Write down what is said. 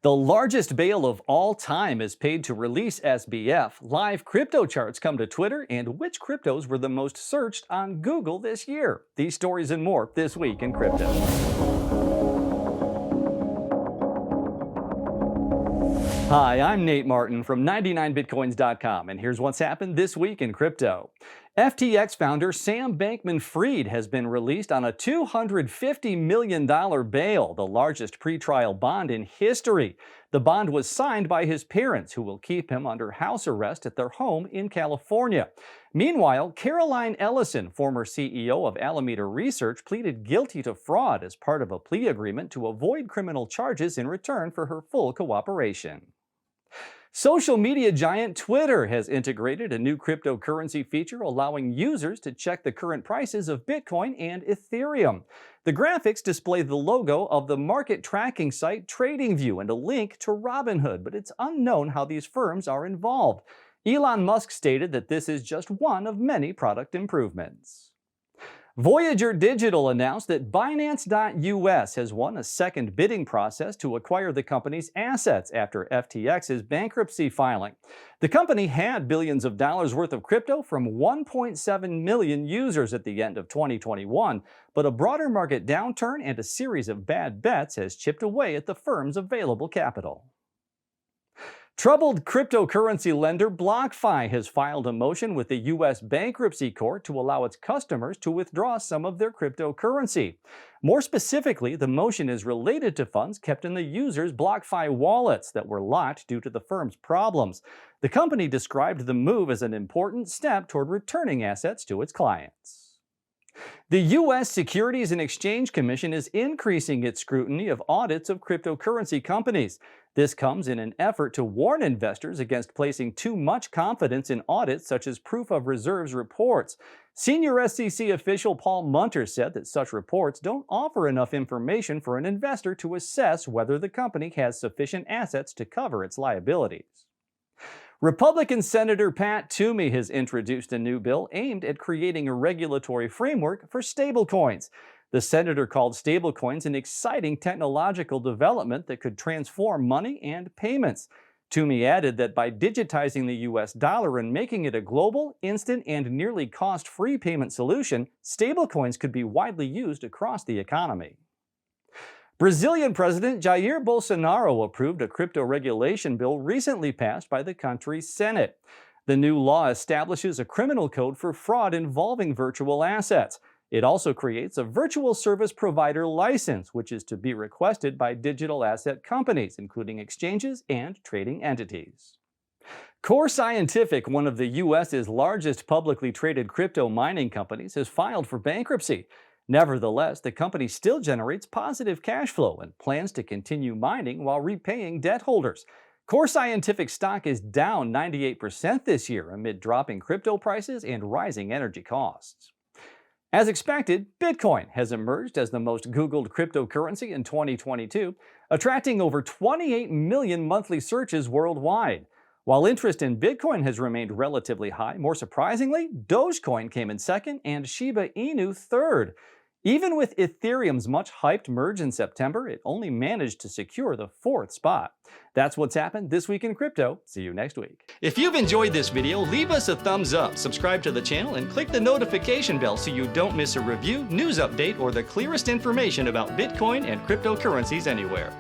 The largest bail of all time is paid to release SBF. Live crypto charts come to Twitter, and which cryptos were the most searched on Google this year? These stories and more this week in crypto. Hi, I'm Nate Martin from 99bitcoins.com, and here's what's happened this week in crypto. FTX founder Sam Bankman-Fried has been released on a $250 million bail, the largest pretrial bond in history. The bond was signed by his parents, who will keep him under house arrest at their home in California. Meanwhile, Caroline Ellison, former CEO of Alameda Research, pleaded guilty to fraud as part of a plea agreement to avoid criminal charges in return for her full cooperation. Social media giant Twitter has integrated a new cryptocurrency feature allowing users to check the current prices of Bitcoin and Ethereum. The graphics display the logo of the market tracking site TradingView and a link to Robinhood, but it's unknown how these firms are involved. Elon Musk stated that this is just one of many product improvements. Voyager Digital announced that Binance.US has won a second bidding process to acquire the company's assets after FTX's bankruptcy filing. The company had billions of dollars worth of crypto from 1.7 million users at the end of 2021, but a broader market downturn and a series of bad bets has chipped away at the firm's available capital. Troubled cryptocurrency lender BlockFi has filed a motion with the U.S. Bankruptcy Court to allow its customers to withdraw some of their cryptocurrency. More specifically, the motion is related to funds kept in the users' BlockFi wallets that were locked due to the firm's problems. The company described the move as an important step toward returning assets to its clients. The U.S. Securities and Exchange Commission is increasing its scrutiny of audits of cryptocurrency companies. This comes in an effort to warn investors against placing too much confidence in audits such as proof of reserves reports. Senior SEC official Paul Munter said that such reports don't offer enough information for an investor to assess whether the company has sufficient assets to cover its liabilities. Republican Senator Pat Toomey has introduced a new bill aimed at creating a regulatory framework for stablecoins. The senator called stablecoins an exciting technological development that could transform money and payments. Toomey added that by digitizing the U.S. dollar and making it a global, instant, and nearly cost-free payment solution, stablecoins could be widely used across the economy. Brazilian President Jair Bolsonaro approved a crypto regulation bill recently passed by the country's Senate. The new law establishes a criminal code for fraud involving virtual assets. It also creates a virtual service provider license, which is to be requested by digital asset companies, including exchanges and trading entities. Core Scientific, one of the U.S.'s largest publicly traded crypto mining companies, has filed for bankruptcy. Nevertheless, the company still generates positive cash flow and plans to continue mining while repaying debt holders. Core Scientific stock is down 98% this year amid dropping crypto prices and rising energy costs. As expected, Bitcoin has emerged as the most Googled cryptocurrency in 2022, attracting over 28 million monthly searches worldwide. While interest in Bitcoin has remained relatively high, more surprisingly, Dogecoin came in second and Shiba Inu third. Even with Ethereum's much-hyped merge in September, it only managed to secure the fourth spot. That's what's happened this week in crypto. See you next week. If you've enjoyed this video, leave us a thumbs up, subscribe to the channel, and click the notification bell so you don't miss a review, news update, or the clearest information about Bitcoin and cryptocurrencies anywhere.